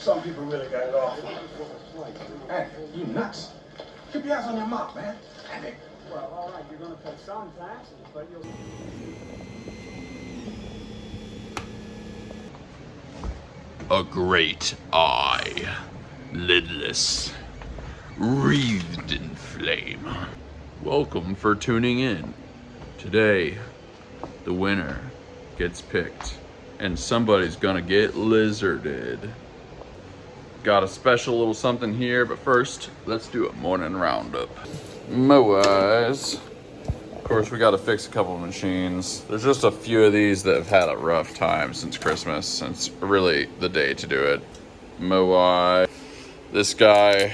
Some people really got it off. Hey, you nuts. Keep your eyes on your mouth, man. Hey. Well, all right, you're going to pay some taxes, but you'll... A great eye, lidless, wreathed in flame. Welcome for tuning in. Today, the winner gets picked, and somebody's gonna get lizarded. Got a special little something here, but first, let's do a morning roundup. Mo-wise, of course, we gotta fix a couple of machines. There's just a few of these that have had a rough time since Christmas, and it's really the day to do it. Mo-wise, this guy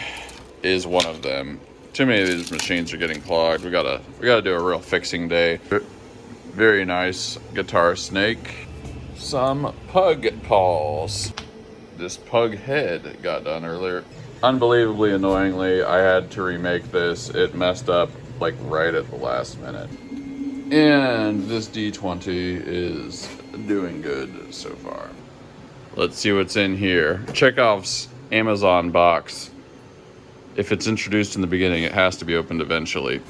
is one of them. Too many of these machines are getting clogged. We gotta do a real fixing day. Very nice guitar snake. Some pug paws. This pug head got done earlier. Unbelievably annoyingly, I had to remake this. It messed up like right at the last minute. And this D20 is doing good so far. Let's see what's in here. Chekhov's Amazon box. If it's introduced in the beginning, it has to be opened eventually.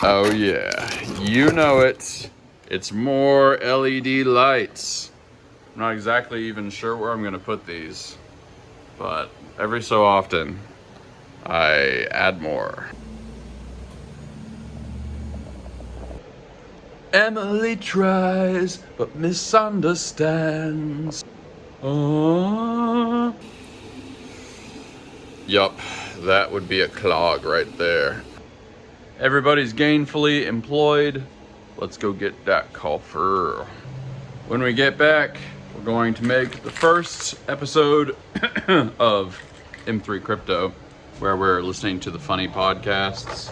Oh yeah, you know it. It's more LED lights. I'm not exactly even sure where I'm gonna put these, but every so often, I add more. Emily tries, but misunderstands. Oh. Yup, that would be a clog right there. Everybody's gainfully employed. Let's go get that coffer. When we get back, we're going to make the first episode of M3 Crypto, where we're listening to the funny podcasts.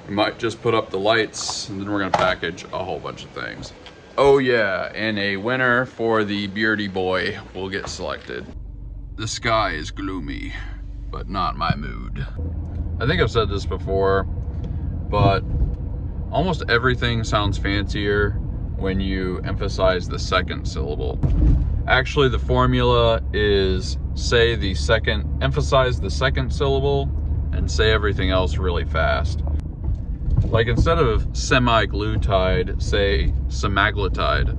We might just put up the lights, and then we're gonna package a whole bunch of things. Oh yeah, and a winner for the Beardy Boy will get selected. The sky is gloomy, but not my mood. I think I've said this before, but almost everything sounds fancier when you emphasize the second syllable. Actually, the formula is emphasize the second syllable and say everything else really fast. Like instead of semi-glutide, say semaglutide.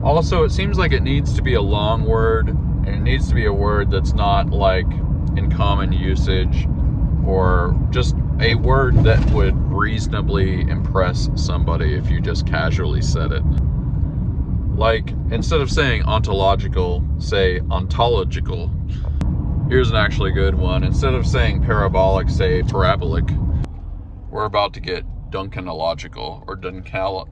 Also, it seems like it needs to be a long word, and it needs to be a word that's not like in common usage, or just a word that would reasonably impress somebody if you just casually said it. Like, instead of saying ontological, say ontological. Here's an actually good one. Instead of saying parabolic, say parabolic. We're about to get Duncanological, or Dunkological.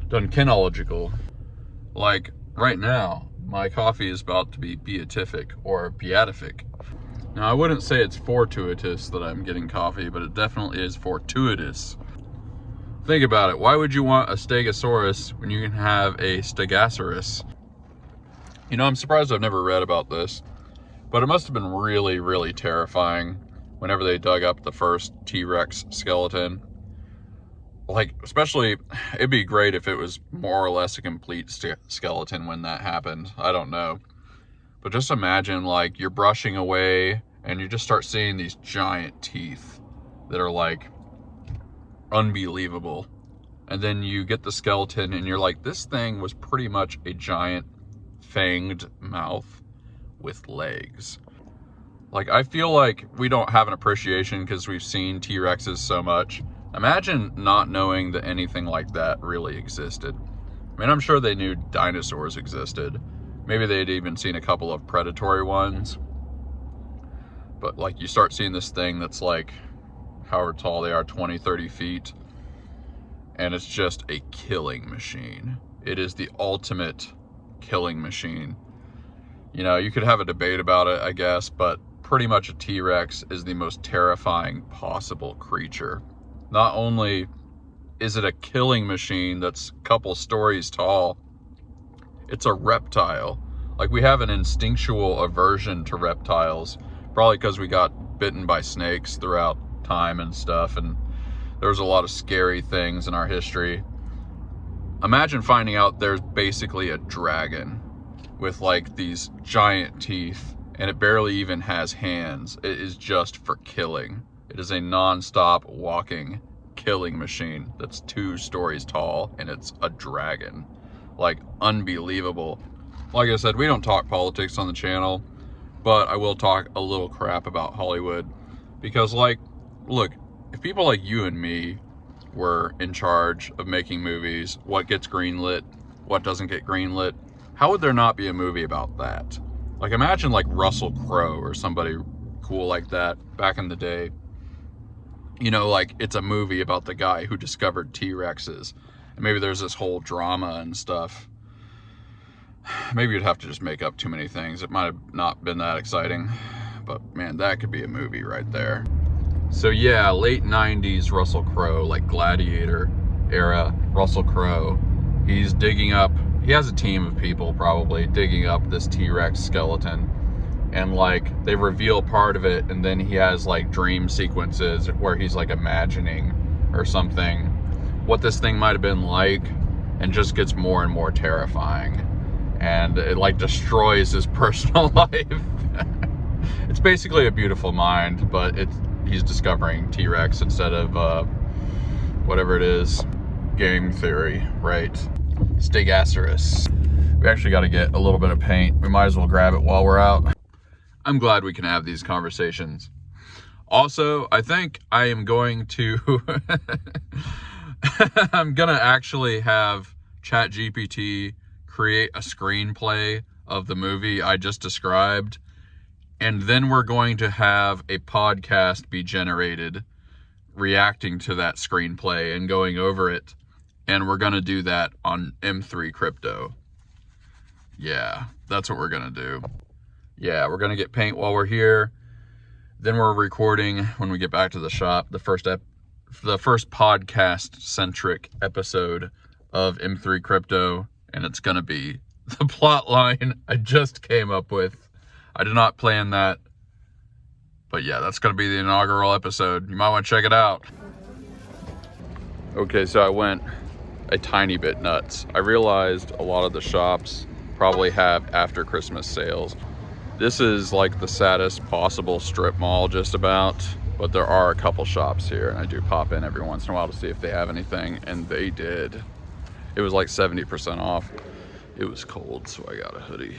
Duncanological. Like, right now, my coffee is about to be beatific, or beatific. Now, I wouldn't say it's fortuitous that I'm getting coffee, but it definitely is fortuitous. Think about it. Why would you want a Stegosaurus when you can have a Stegosaurus? You know, I'm surprised I've never read about this, but it must have been really, really terrifying whenever they dug up the first T-Rex skeleton. Like, especially, it'd be great if it was more or less a complete skeleton when that happened. I don't know. But just imagine, like, you're brushing away and you just start seeing these giant teeth that are, like, unbelievable. And then you get the skeleton and you're like, this thing was pretty much a giant fanged mouth with legs. Like, I feel like we don't have an appreciation because we've seen T-Rexes so much. Imagine not knowing that anything like that really existed. I mean, I'm sure they knew dinosaurs existed. Maybe they'd even seen a couple of predatory ones. But, like, you start seeing this thing that's, like, however tall they are, 20, 30 feet. And it's just a killing machine. It is the ultimate killing machine. You know, you could have a debate about it, I guess, but pretty much a T-Rex is the most terrifying possible creature. Not only is it a killing machine that's a couple stories tall, it's a reptile. Like, we have an instinctual aversion to reptiles, probably because we got bitten by snakes throughout time and stuff, and there was a lot of scary things in our history. Imagine finding out there's basically a dragon with like these giant teeth, and it barely even has hands. It is just for killing. It is a non-stop walking killing machine that's 2 stories tall, and it's a dragon. Like, unbelievable. Like I said, we don't talk politics on the channel, but I will talk a little crap about Hollywood, because, like, look, if people like you and me were in charge of making movies, what gets greenlit, what doesn't get greenlit, how would there not be a movie about that? Like, imagine like Russell Crowe or somebody cool like that back in the day. You know, like, it's a movie about the guy who discovered T-Rexes. And maybe there's this whole drama and stuff. Maybe you'd have to just make up too many things. It might have not been that exciting. But, man, that could be a movie right there. So, yeah, late 90s Russell Crowe, like Gladiator era Russell Crowe. He's digging up, he has a team of people probably digging up this T-Rex skeleton. And like, they reveal part of it, and then he has like dream sequences where he's like imagining or something what this thing might have been like, and just gets more and more terrifying, and it like destroys his personal life. It's basically A Beautiful Mind, but he's discovering T-Rex instead of whatever it is, game theory, right? Stegosaurus. We actually got to get a little bit of paint. We might as well grab it while we're out. I'm glad we can have these conversations. Also, I think I am going to I'm gonna actually have ChatGPT create a screenplay of the movie I just described, and then we're going to have a podcast be generated reacting to that screenplay and going over it, and we're gonna do that on M3 Crypto. Yeah, that's what we're gonna do. Yeah, we're gonna get paint while we're here. Then we're recording when we get back to the shop the first podcast-centric episode of M3 Crypto, and it's gonna be the plot line I just came up with. I did not plan that, but yeah, that's gonna be the inaugural episode. You might want to check it out. Okay, so I went a tiny bit nuts. I realized a lot of the shops probably have after Christmas sales. This is like the saddest possible strip mall just about, but there are a couple shops here, and I do pop in every once in a while to see if they have anything, and they did. It was like 70% off. It was cold, so I got a hoodie.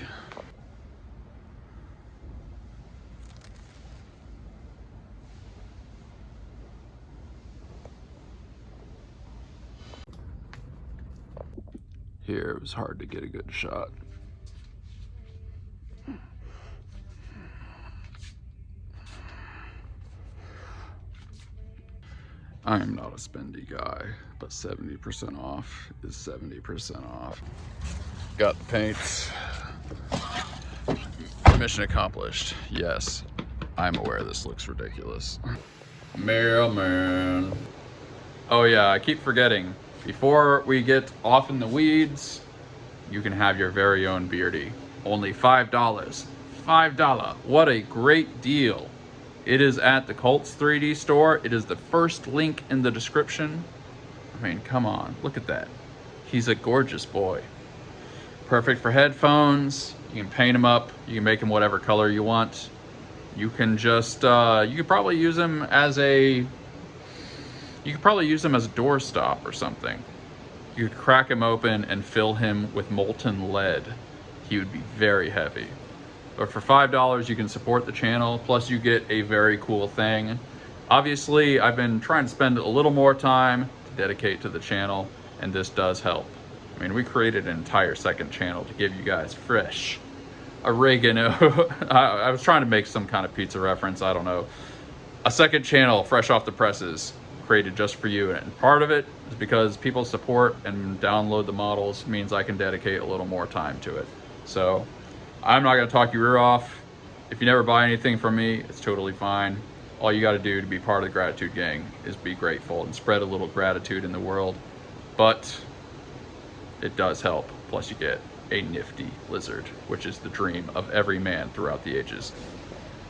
Here, it was hard to get a good shot. I am not a spendy guy, but 70% off is 70% off. Got the paints. Mission accomplished. Yes, I'm aware this looks ridiculous. Mailman. Oh yeah, I keep forgetting. Before we get off in the weeds, you can have your very own beardy. Only $5. $5. What a great deal. It is at the Colts 3D store. It is the first link in the description. I mean, come on, look at that. He's a gorgeous boy. Perfect for headphones. You can paint him up. You can make him whatever color you want. You can just, you could probably use him as a doorstop or something. You could crack him open and fill him with molten lead. He would be very heavy. But for $5, you can support the channel, plus you get a very cool thing. Obviously, I've been trying to spend a little more time to dedicate to the channel, and this does help. I mean, we created an entire second channel to give you guys fresh oregano. I was trying to make some kind of pizza reference, I don't know. A second channel, fresh off the presses, created just for you, and part of it is because people support and download the models means I can dedicate a little more time to it. So I'm not gonna talk your ear off. If you never buy anything from me, it's totally fine. All you gotta do to be part of the Gratitude Gang is be grateful and spread a little gratitude in the world. But it does help. Plus you get a nifty lizard, which is the dream of every man throughout the ages.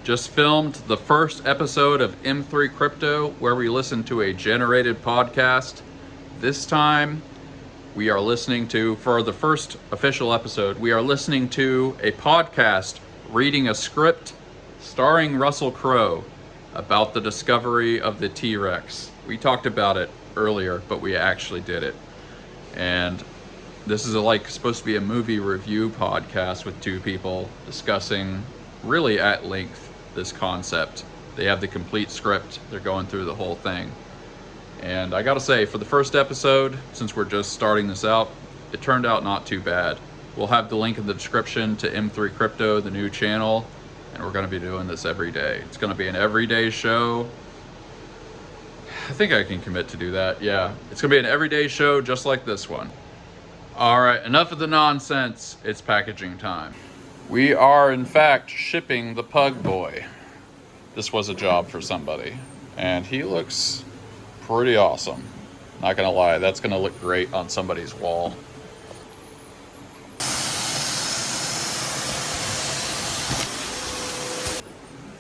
Just filmed the first episode of M3 Crypto, where we listen to a generated podcast. This time we are listening to, for the first official episode, we are listening to a podcast reading a script starring Russell Crowe about the discovery of the T-Rex. We talked about it earlier, but we actually did it. And this is supposed to be a movie review podcast with two people discussing really at length this concept. They have the complete script. They're going through the whole thing. And I gotta say, for the first episode, since we're just starting this out, it turned out not too bad. We'll have the link in the description to M3 Crypto, the new channel, and we're gonna be doing this every day. It's gonna be an everyday show. I think I can commit to do that, yeah. It's gonna be an everyday show just like this one. All right, enough of the nonsense. It's packaging time. We are, in fact, shipping the Pug Boy. This was a job for somebody, and he looks pretty awesome. Not gonna lie, that's gonna look great on somebody's wall.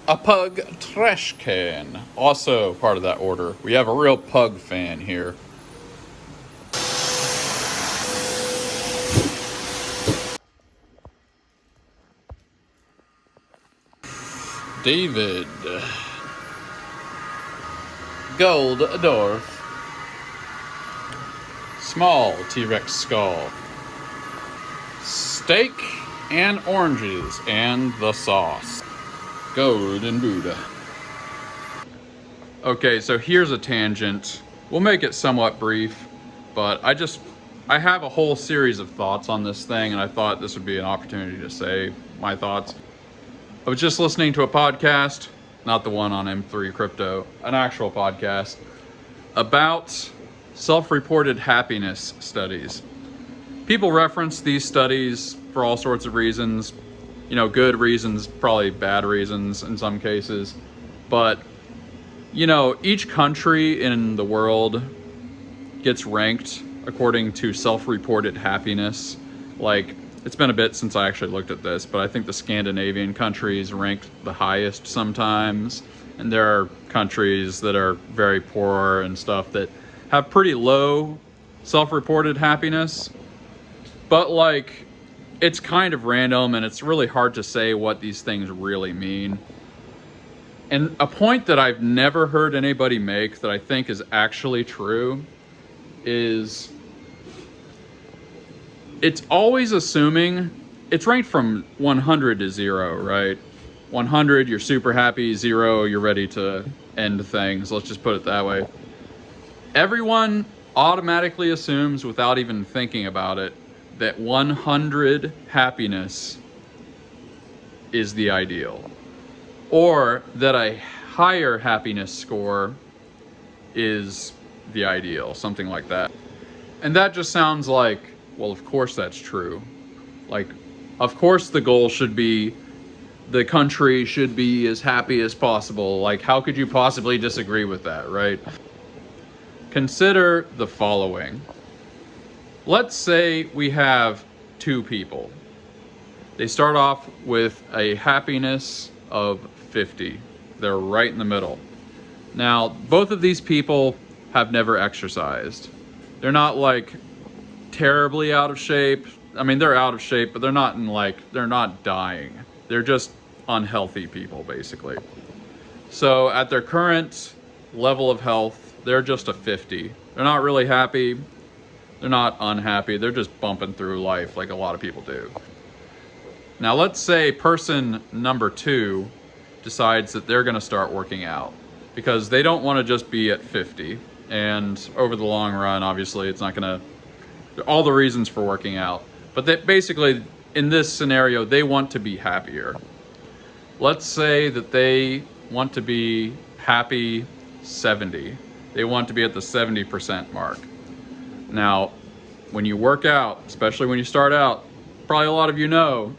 A Pug trash can, also part of that order. We have a real Pug fan here. David. Gold dwarf. Small T-Rex skull. Steak and oranges and the sauce. Golden Buddha. Okay, so here's a tangent. We'll make it somewhat brief, but I have a whole series of thoughts on this thing, and I thought this would be an opportunity to say my thoughts. I was just listening to a podcast, not the one on M3 Crypto, an actual podcast, about self-reported happiness studies. People reference these studies for all sorts of reasons, good reasons, probably bad reasons in some cases. But, each country in the world gets ranked according to self-reported happiness. It's been a bit since I actually looked at this, but I think the Scandinavian countries ranked the highest sometimes. And there are countries that are very poor and stuff that have pretty low self-reported happiness. But it's kind of random, and it's really hard to say what these things really mean. And a point that I've never heard anybody make that I think is actually true is it's always assuming it's ranked from 100 to 0, right? 100, you're super happy. 0, you're ready to end things. Let's just put it that way. Everyone automatically assumes, without even thinking about it, that 100 happiness is the ideal, or that a higher happiness score is the ideal, something like that. And that just sounds like, well, of course that's true. Of course the goal should be, the country should be as happy as possible. How could you possibly disagree with that, right? Consider the following. Let's say we have two people. They start off with a happiness of 50. They're right in the middle. Now, both of these people have never exercised. They're not terribly out of shape. I mean, they're out of shape, but they're not they're not dying. They're just unhealthy people, basically. So at their current level of health, they're just a 50. They're not really happy. They're not unhappy. They're just bumping through life like a lot of people do. Now, let's say person number 2 decides that they're going to start working out because they don't want to just be at 50. And over the long run, obviously, it's not going to, all the reasons for working out. But they basically, in this scenario, they want to be happier. Let's say that they want to be happy 70. They want to be at the 70% mark. Now, when you work out, especially when you start out, probably a lot of you know,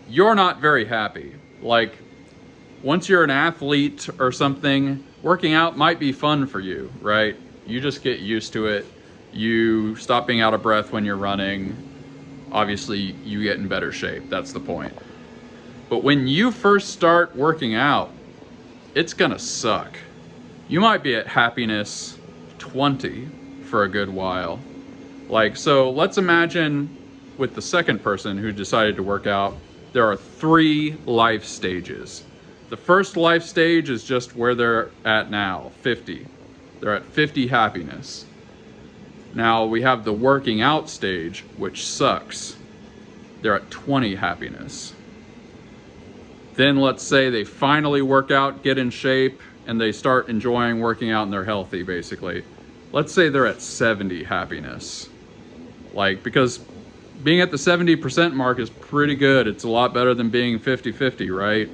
you're not very happy. Once you're an athlete or something, working out might be fun for you, right? You just get used to it. You stop being out of breath when you're running. Obviously, you get in better shape. That's the point. But when you first start working out, it's gonna suck. You might be at happiness 20 for a good while. Like, so let's imagine with the second person who decided to work out, there are 3 life stages. The first life stage is just where they're at now, 50. They're at 50 happiness. Now we have the working out stage, which sucks. They're at 20 happiness. Then let's say they finally work out, get in shape, and they start enjoying working out and they're healthy, basically. Let's say they're at 70 happiness. Like, because being at the 70% mark is pretty good. It's a lot better than being 50-50, right?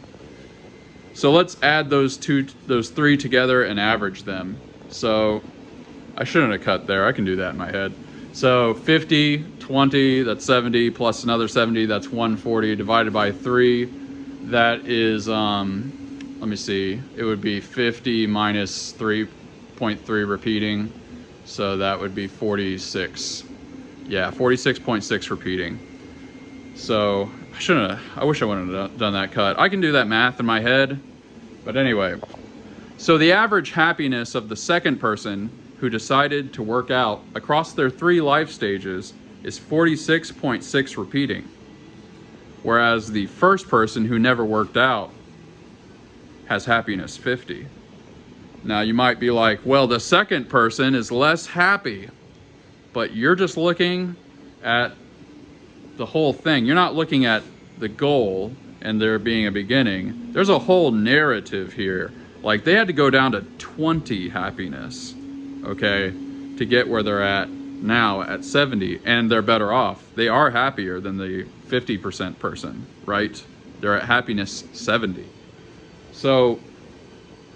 So let's add those 3 together and average them. So I shouldn't have cut there. I can do that in my head. So 50, 20, that's 70, plus another 70, that's 140, divided by 3. That is, let me see, it would be 50 minus 3.3 repeating. So that would be 46. Yeah, 46.6 repeating. So I wish I wouldn't have done that cut. I can do that math in my head. But anyway, so the average happiness of the second person who decided to work out across their 3 life stages is 46.6 repeating. Whereas the first person who never worked out has happiness 50. Now you might be like, well, the second person is less happy, but you're just looking at the whole thing. You're not looking at the goal and there being a beginning. There's a whole narrative here. Like, they had to go down to 20 happiness, okay, to get where they're at now at 70, and they're better off. They are happier than the 50% person, right? They're at happiness 70. So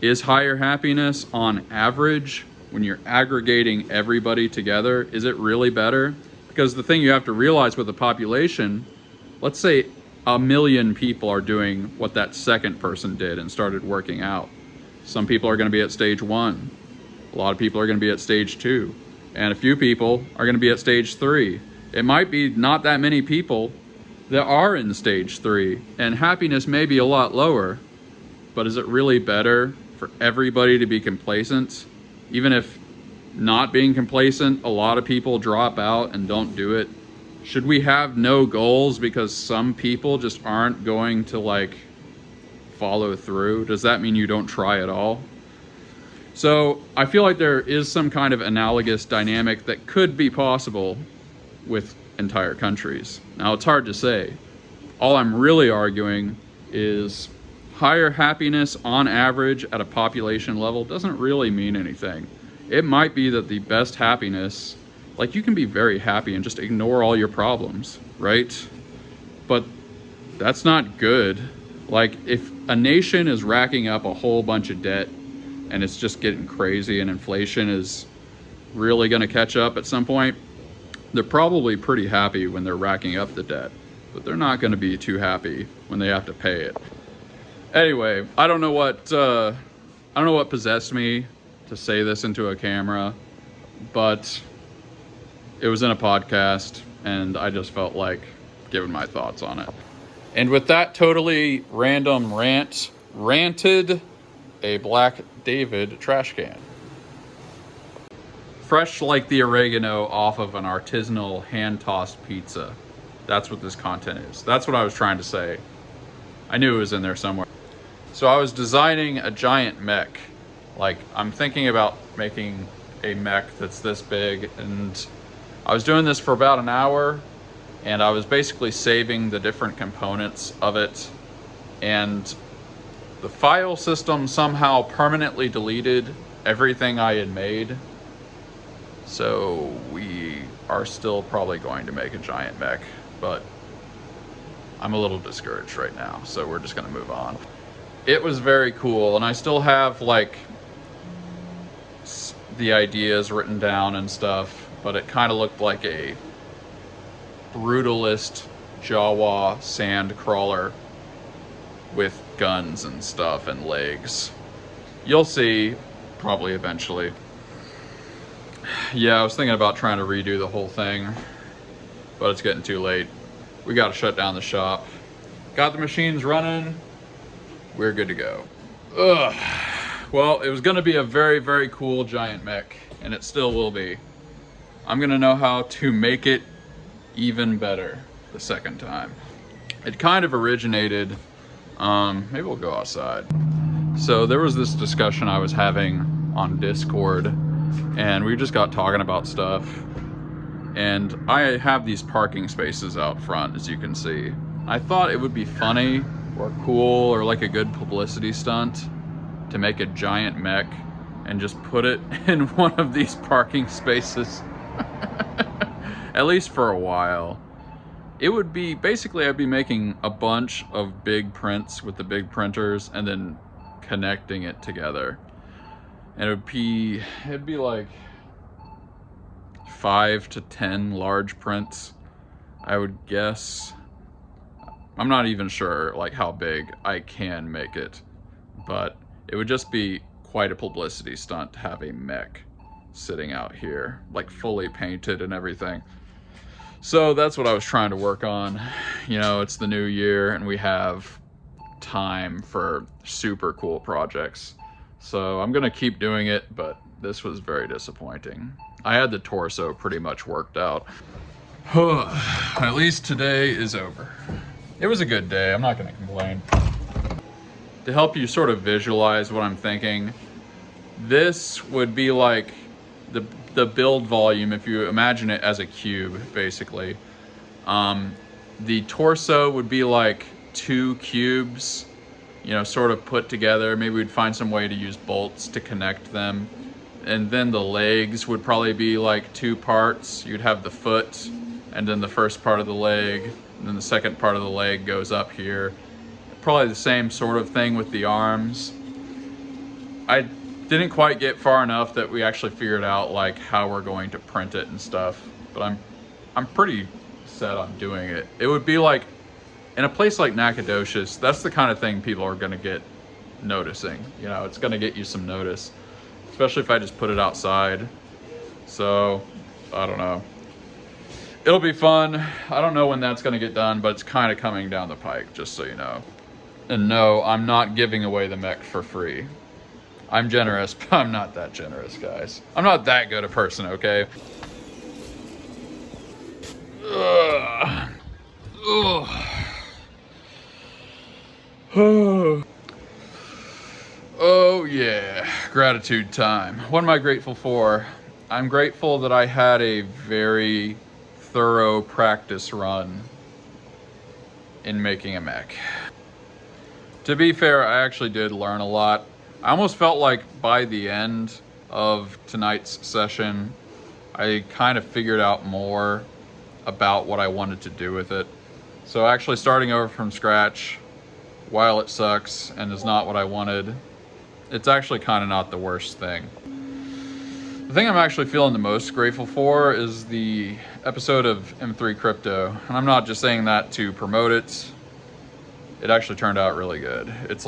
is higher happiness on average, when you're aggregating everybody together, is it really better? Because the thing you have to realize with the population, let's say 1 million people are doing what that second person did and started working out. Some people are going to be at stage 1. A lot of people are going to be at stage 2. And a few people are going to be at stage 3. It might be not that many people that are in stage 3, and happiness may be a lot lower, but is it really better for everybody to be complacent? Even if not being complacent, a lot of people drop out and don't do it. Should we have no goals because some people just aren't going to like follow through? Does that mean you don't try at all? So I feel like there is some kind of analogous dynamic that could be possible with entire countries. Now, it's hard to say. All I'm really arguing is higher happiness on average at a population level doesn't really mean anything. It might be that the best happiness, like, you can be very happy and just ignore all your problems, right? But that's not good. Like, if a nation is racking up a whole bunch of debt and it's just getting crazy and inflation is really going to catch up at some point, they're probably pretty happy when they're racking up the debt, but they're not going to be too happy when they have to pay it. Anyway, I don't know what possessed me to say this into a camera, but it was in a podcast and I just felt like giving my thoughts on it. And with that totally random ranted a Black David trash can. Fresh like the oregano off of an artisanal hand-tossed pizza. That's what this content is. That's what I was trying to say. I knew it was in there somewhere. So I was designing a giant mech. Like, I'm thinking about making a mech that's this big, and I was doing this for about an hour, and I was basically saving the different components of it, and the file system somehow permanently deleted everything I had made. So we are still probably going to make a giant mech, but I'm a little discouraged right now, so we're just gonna move on. It was very cool, and I still have like the ideas written down and stuff, but it kind of looked like a brutalist Jawa sand crawler with guns and stuff and legs. You'll see probably eventually. Yeah, I was thinking about trying to redo the whole thing, but it's getting too late. We got to shut down the shop. Got the machines running. We're good to go. Ugh. Well, it was going to be a very, very cool giant mech, and it still will be. I'm gonna know how to make it even better the second time. It kind of originated, maybe we'll go outside. So there was this discussion I was having on Discord, and we just got talking about stuff. And I have these parking spaces out front, as you can see. I thought it would be funny or cool or like a good publicity stunt to make a giant mech and just put it in one of these parking spaces. At least for a while. It would be, basically I'd be making a bunch of big prints with the big printers and then connecting it together. And it'd be like 5 to 10 large prints, I would guess. I'm not even sure like how big I can make it, but it would just be quite a publicity stunt to have a mech sitting out here, like fully painted and everything. So that's what I was trying to work on. You know, it's the new year and we have time for super cool projects. So I'm gonna keep doing it, but this was very disappointing. I had the torso pretty much worked out. At least today is over. It was a good day, I'm not gonna complain. To help you sort of visualize what I'm thinking, this would be like the build volume, if you imagine it as a cube, basically. The torso would be like 2 cubes, you know, sort of put together. Maybe we'd find some way to use bolts to connect them. And then the legs would probably be like 2 parts. You'd have the foot, and then the first part of the leg, and then the second part of the leg goes up here. Probably the same sort of thing with the arms. I didn't quite get far enough that we actually figured out like how we're going to print it and stuff, but I'm pretty set on doing it. It would be like, in a place like Nacogdoches, that's the kind of thing people are gonna get noticing. You know, it's gonna get you some notice, especially if I just put it outside. So, I don't know. It'll be fun. I don't know when that's gonna get done, but it's kind of coming down the pike, just so you know. And no, I'm not giving away the mech for free. I'm generous, but I'm not that generous, guys. I'm not that good a person, okay? Ugh. Ugh. Oh yeah, gratitude time. What am I grateful for? I'm grateful that I had a very thorough practice run in making a mech. To be fair, I actually did learn a lot. I almost felt like by the end of tonight's session, I kind of figured out more about what I wanted to do with it. So actually starting over from scratch, while it sucks and is not what I wanted, it's actually kind of not the worst thing. The thing I'm actually feeling the most grateful for is the episode of M3 Crypto. And I'm not just saying that to promote it. It actually turned out really good. It's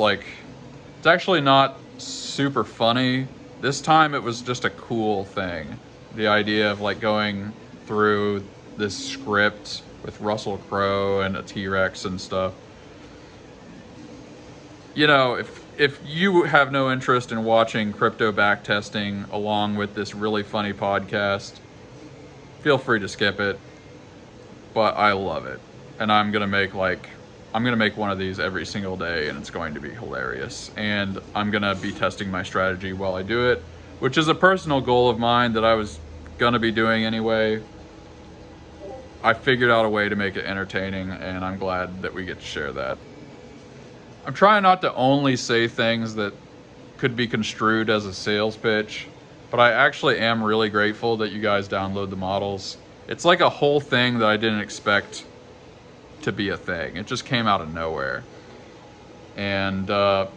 actually not super funny. This time it was just a cool thing. The idea of like going through this script with Russell Crowe and a T-Rex and stuff. You know, if you have no interest in watching crypto backtesting along with this really funny podcast, feel free to skip it. But I love it. And I'm gonna make one of these every single day, and it's going to be hilarious. And I'm gonna be testing my strategy while I do it, which is a personal goal of mine that I was gonna be doing anyway. I figured out a way to make it entertaining, and I'm glad that we get to share that. I'm trying not to only say things that could be construed as a sales pitch, but I actually am really grateful that you guys download the models. It's like a whole thing that I didn't expect to be a thing. It just came out of nowhere. And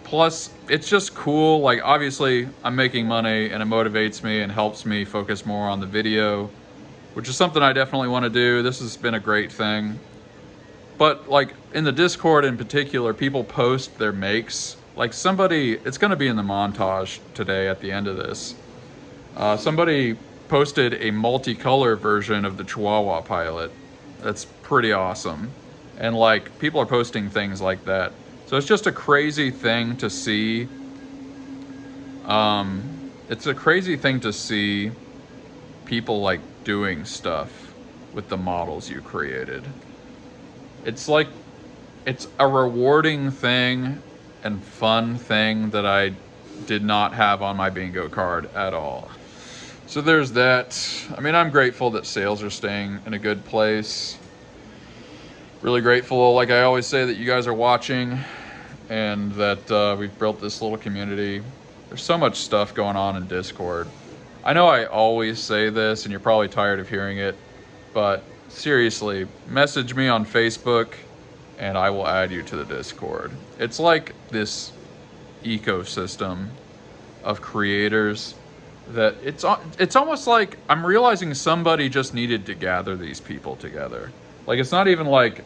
plus, it's just cool. Like, obviously, I'm making money, and it motivates me and helps me focus more on the video, which is something I definitely want to do. This has been a great thing. But like in the Discord in particular, people post their makes. Like somebody, it's gonna be in the montage today at the end of this. Somebody posted a multicolor version of the Chihuahua pilot. That's pretty awesome. And like people are posting things like that. So it's just a crazy thing to see. It's a crazy thing to see people like doing stuff with the models you created. It's like, it's a rewarding thing and fun thing that I did not have on my bingo card at all. So there's that. I mean, I'm grateful that sales are staying in a good place. Really grateful, like I always say, that you guys are watching and that we've built this little community. There's so much stuff going on in Discord. I know I always say this and you're probably tired of hearing it, but seriously, message me on Facebook and I will add you to the Discord. It's like this ecosystem of creators that it's almost like I'm realizing somebody just needed to gather these people together. Like, it's not even like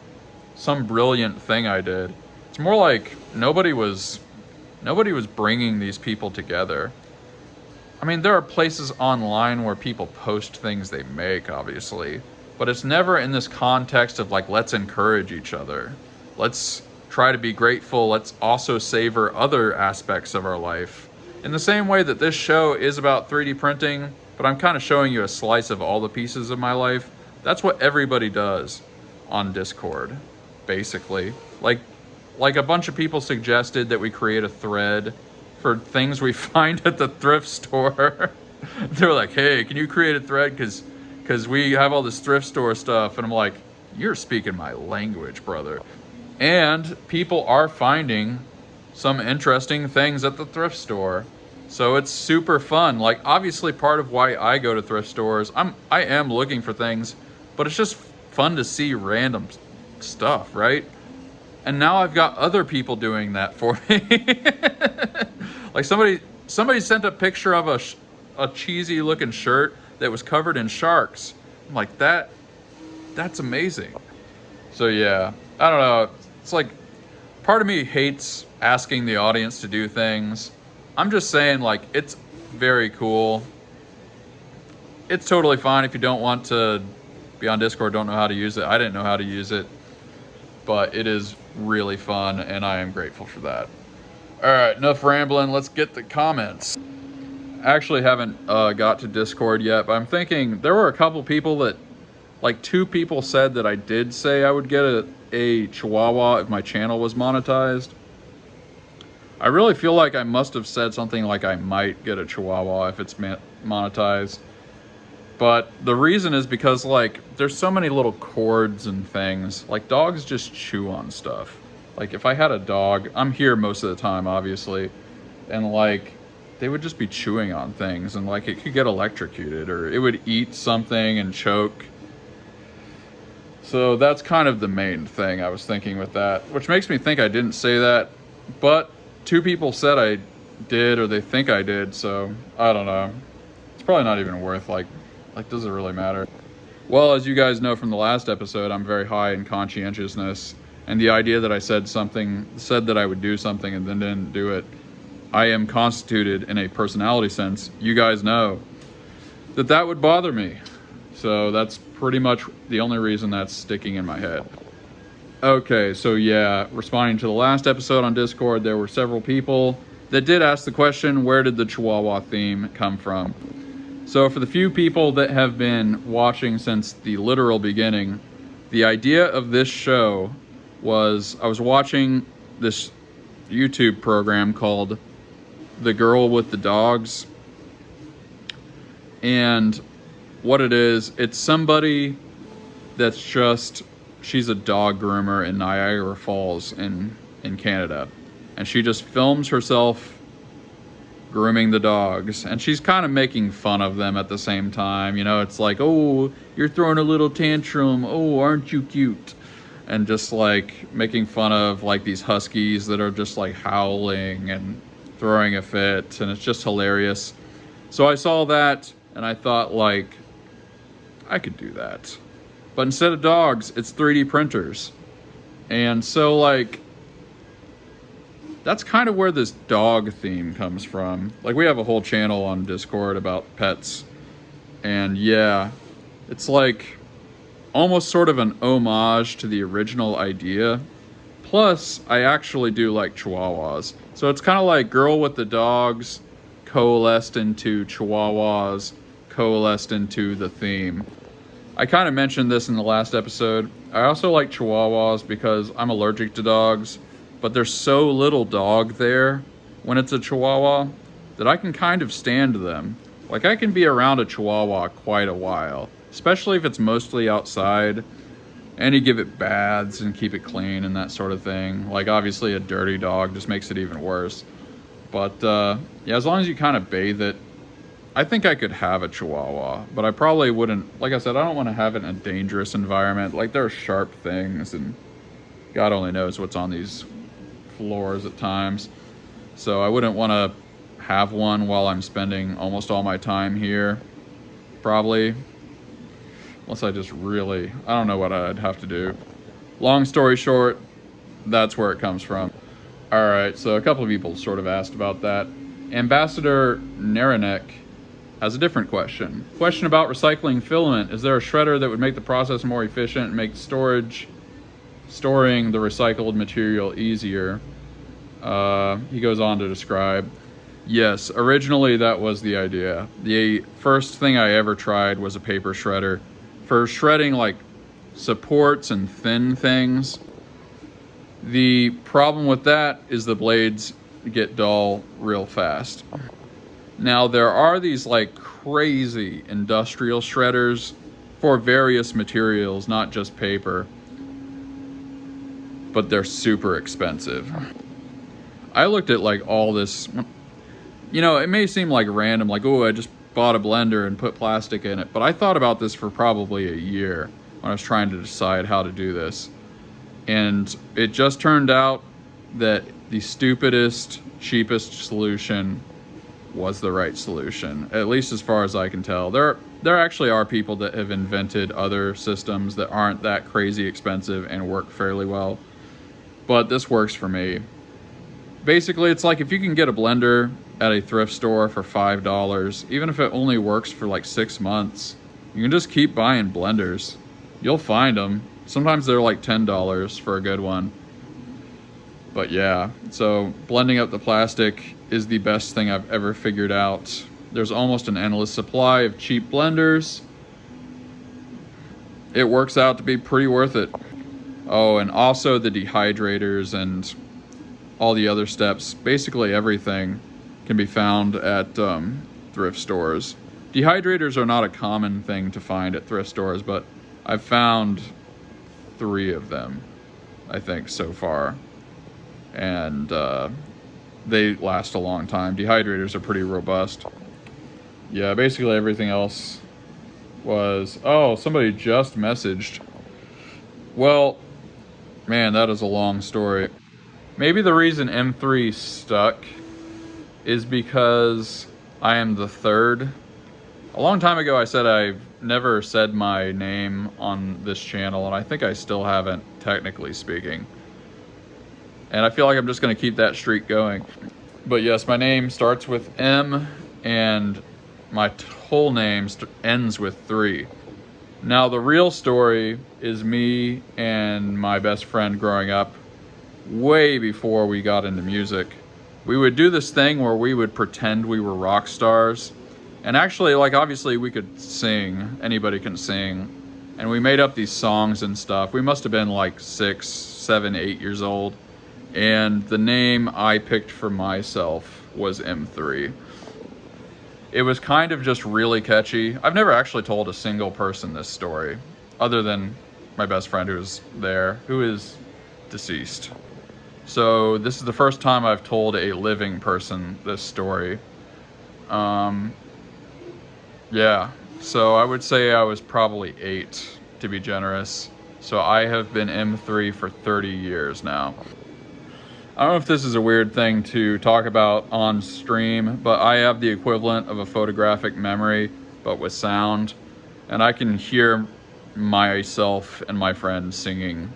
some brilliant thing I did. It's more like nobody was bringing these people together. I mean, there are places online where people post things they make, obviously, but it's never in this context of like, let's encourage each other. Let's try to be grateful. Let's also savor other aspects of our life. In the same way that this show is about 3D printing, but I'm kind of showing you a slice of all the pieces of my life. That's what everybody does on Discord, basically. Like a bunch of people suggested that we create a thread for things we find at the thrift store. They're like, hey, can you create a thread? Because we have all this thrift store stuff. And I'm like, you're speaking my language, brother. And people are finding some interesting things at the thrift store. So it's super fun. Like, obviously part of why I go to thrift stores, I am looking for things, but it's just fun to see random stuff, right? And now I've got other people doing that for me. Like somebody sent a picture of a cheesy looking shirt that was covered in sharks. I'm like, that's amazing. So yeah, I don't know. It's like, part of me hates asking the audience to do things. I'm just saying, like, it's very cool. It's totally fine if you don't want to be on Discord, don't know how to use it. I didn't know how to use it, but it is really fun and I am grateful for that. All right, enough rambling. Let's get the comments. I actually haven't got to Discord yet, but I'm thinking there were a couple people that, like 2 people said that I did say I would get a Chihuahua if my channel was monetized. I really feel like I must have said something like I might get a Chihuahua if it's monetized. But the reason is because, like, there's so many little cords and things. Like, dogs just chew on stuff. Like, if I had a dog, I'm here most of the time, obviously, and, like, they would just be chewing on things, and, like, it could get electrocuted, or it would eat something and choke. So that's kind of the main thing I was thinking with that, which makes me think I didn't say that, but 2 people said I did, or they think I did, so I don't know. It's probably not even worth, like, does it really matter? Well, as you guys know from the last episode, I'm very high in conscientiousness, and the idea that I said that I would do something and then didn't do it, I am constituted in a personality sense. You guys know that would bother me. So that's pretty much the only reason that's sticking in my head. Okay, so yeah, responding to the last episode on Discord, there were several people that did ask the question, where did the Chihuahua theme come from? So for the few people that have been watching since the literal beginning, the idea of this show was, I was watching this YouTube program called The Girl with the Dogs. And what it is, it's somebody that's just, she's a dog groomer in Niagara Falls in Canada. And she just films herself grooming the dogs, and she's kind of making fun of them at the same time. You know, it's like, oh, you're throwing a little tantrum, oh, aren't you cute? And just like making fun of like these huskies that are just like howling and throwing a fit, and it's just hilarious. So I saw that and I thought, like, I could do that, but instead of dogs, it's 3D printers. And so, like, that's kind of where this dog theme comes from. Like, we have a whole channel on Discord about pets. And yeah, it's like almost sort of an homage to the original idea. Plus, I actually do like Chihuahuas. So it's kind of like Girl with the Dogs coalesced into Chihuahuas, coalesced into the theme. I kind of mentioned this in the last episode. I also like Chihuahuas because I'm allergic to dogs, but there's so little dog there when it's a Chihuahua that I can kind of stand them. Like, I can be around a Chihuahua quite a while, especially if it's mostly outside, and you give it baths and keep it clean and that sort of thing. Like, obviously a dirty dog just makes it even worse. But yeah, as long as you kind of bathe it, I think I could have a Chihuahua, but I probably wouldn't. Like I said, I don't want to have it in a dangerous environment. Like, there are sharp things, and God only knows what's on these floors at times. So I wouldn't want to have one while I'm spending almost all my time here, probably. Unless I just really, I don't know what I'd have to do. Long story short, that's where it comes from. All right, so a couple of people sort of asked about that. Ambassador Naranek has a different question. Question about recycling filament. Is there a shredder that would make the process more efficient and make storing the recycled material easier? He goes on to describe. Yes, originally that was the idea. The first thing I ever tried was a paper shredder for shredding like supports and thin things. The problem with that is the blades get dull real fast. Now, there are these like crazy industrial shredders for various materials, not just paper, but they're super expensive. I looked at like all this, you know, it may seem like random, like, oh, I just bought a blender and put plastic in it, but I thought about this for probably a year when I was trying to decide how to do this. And it just turned out that the stupidest, cheapest solution was the right solution, at least as far as I can tell. There actually are people that have invented other systems that aren't that crazy expensive and work fairly well, but this works for me. Basically, it's like if you can get a blender at a thrift store for $5, even if it only works for like 6 months, you can just keep buying blenders. You'll find them. Sometimes they're like $10 for a good one. But yeah, so blending up the plastic is the best thing I've ever figured out. There's almost an endless supply of cheap blenders. It works out to be pretty worth it. Oh, and also the dehydrators and all the other steps, basically everything can be found at thrift stores. Dehydrators are not a common thing to find at thrift stores, but I've found 3 of them, I think, so far. And they last a long time. Dehydrators are pretty robust. Yeah, basically everything else was... Oh, somebody just messaged. Well, man, that is a long story. Maybe the reason M3 stuck is because I am the third. A long time ago I said I've never said my name on this channel, and I think I still haven't, technically speaking. And I feel like I'm just going to keep that streak going. But yes, my name starts with M, and my whole name ends with 3. Now, the real story is me and my best friend growing up, way before we got into music. We would do this thing where we would pretend we were rock stars. And actually, like, obviously we could sing. Anybody can sing. And we made up these songs and stuff. We must have been like 6, 7, 8 years old. And the name I picked for myself was M3. It was kind of just really catchy. I've never actually told a single person this story, other than my best friend who was there, who is deceased. So this is the first time I've told a living person this story. Yeah, so I would say I was probably 8, to be generous. So I have been M3 for 30 years now. I don't know if this is a weird thing to talk about on stream, but I have the equivalent of a photographic memory, but with sound. And I can hear myself and my friends singing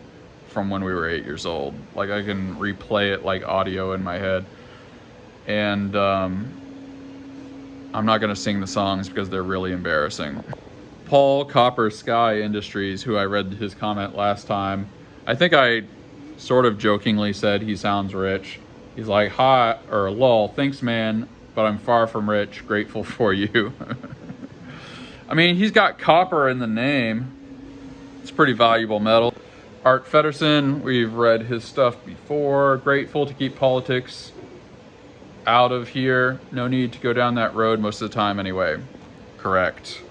from when we were 8 years old. Like, I can replay it like audio in my head. And I'm not gonna sing the songs because they're really embarrassing. Paul Copper Sky Industries, who I read his comment last time, I think I sort of jokingly said he sounds rich. He's like, hi, or lol, thanks man, but I'm far from rich, grateful for you. I mean, he's got copper in the name. It's pretty valuable metal. Art Feddersen, we've read his stuff before. Grateful to keep politics out of here. No need to go down that road most of the time anyway. Correct.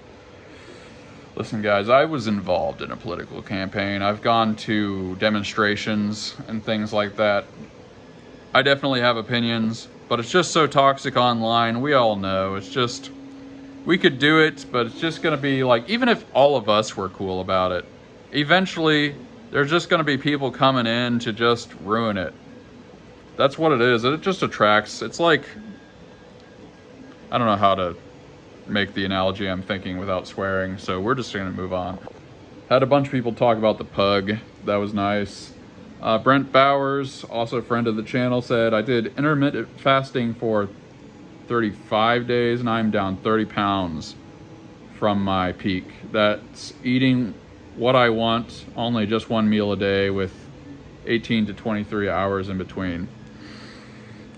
Listen, guys, I was involved in a political campaign. I've gone to demonstrations and things like that. I definitely have opinions, but it's just so toxic online. We all know. It's just, we could do it, but it's just going to be like, even if all of us were cool about it, eventually there's just going to be people coming in to just ruin it. That's what it is. It just attracts. It's like, I don't know how to make the analogy I'm thinking without swearing, so we're just gonna move on. Had a bunch of people talk about the pug. That was nice. Brent Bowers, also a friend of the channel, said, I did intermittent fasting for 35 days and I'm down 30 pounds from my peak. That's eating what I want, only just one meal a day with 18 to 23 hours in between.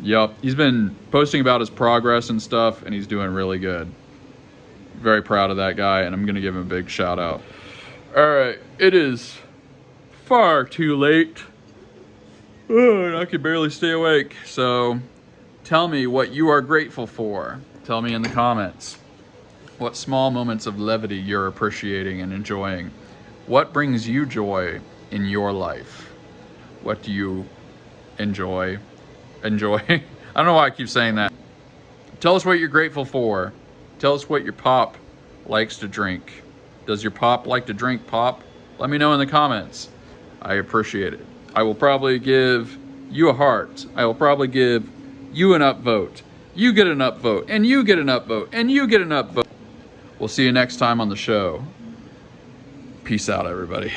Yup, he's been posting about his progress and stuff, and he's doing really good. Very proud of that guy, and I'm gonna give him a big shout out. All right, it is far too late. Oh, I can barely stay awake. So tell me what you are grateful for. Tell me in the comments what small moments of levity you're appreciating and enjoying. What brings you joy in your life? What do you enjoy? I don't know why I keep saying that. Tell us what you're grateful for. Tell us what your pop likes to drink. Does your pop like to drink pop? Let me know in the comments. I appreciate it. I will probably give you a heart. I will probably give you an upvote. You get an upvote, and you get an upvote, and you get an upvote. We'll see you next time on the show. Peace out, everybody.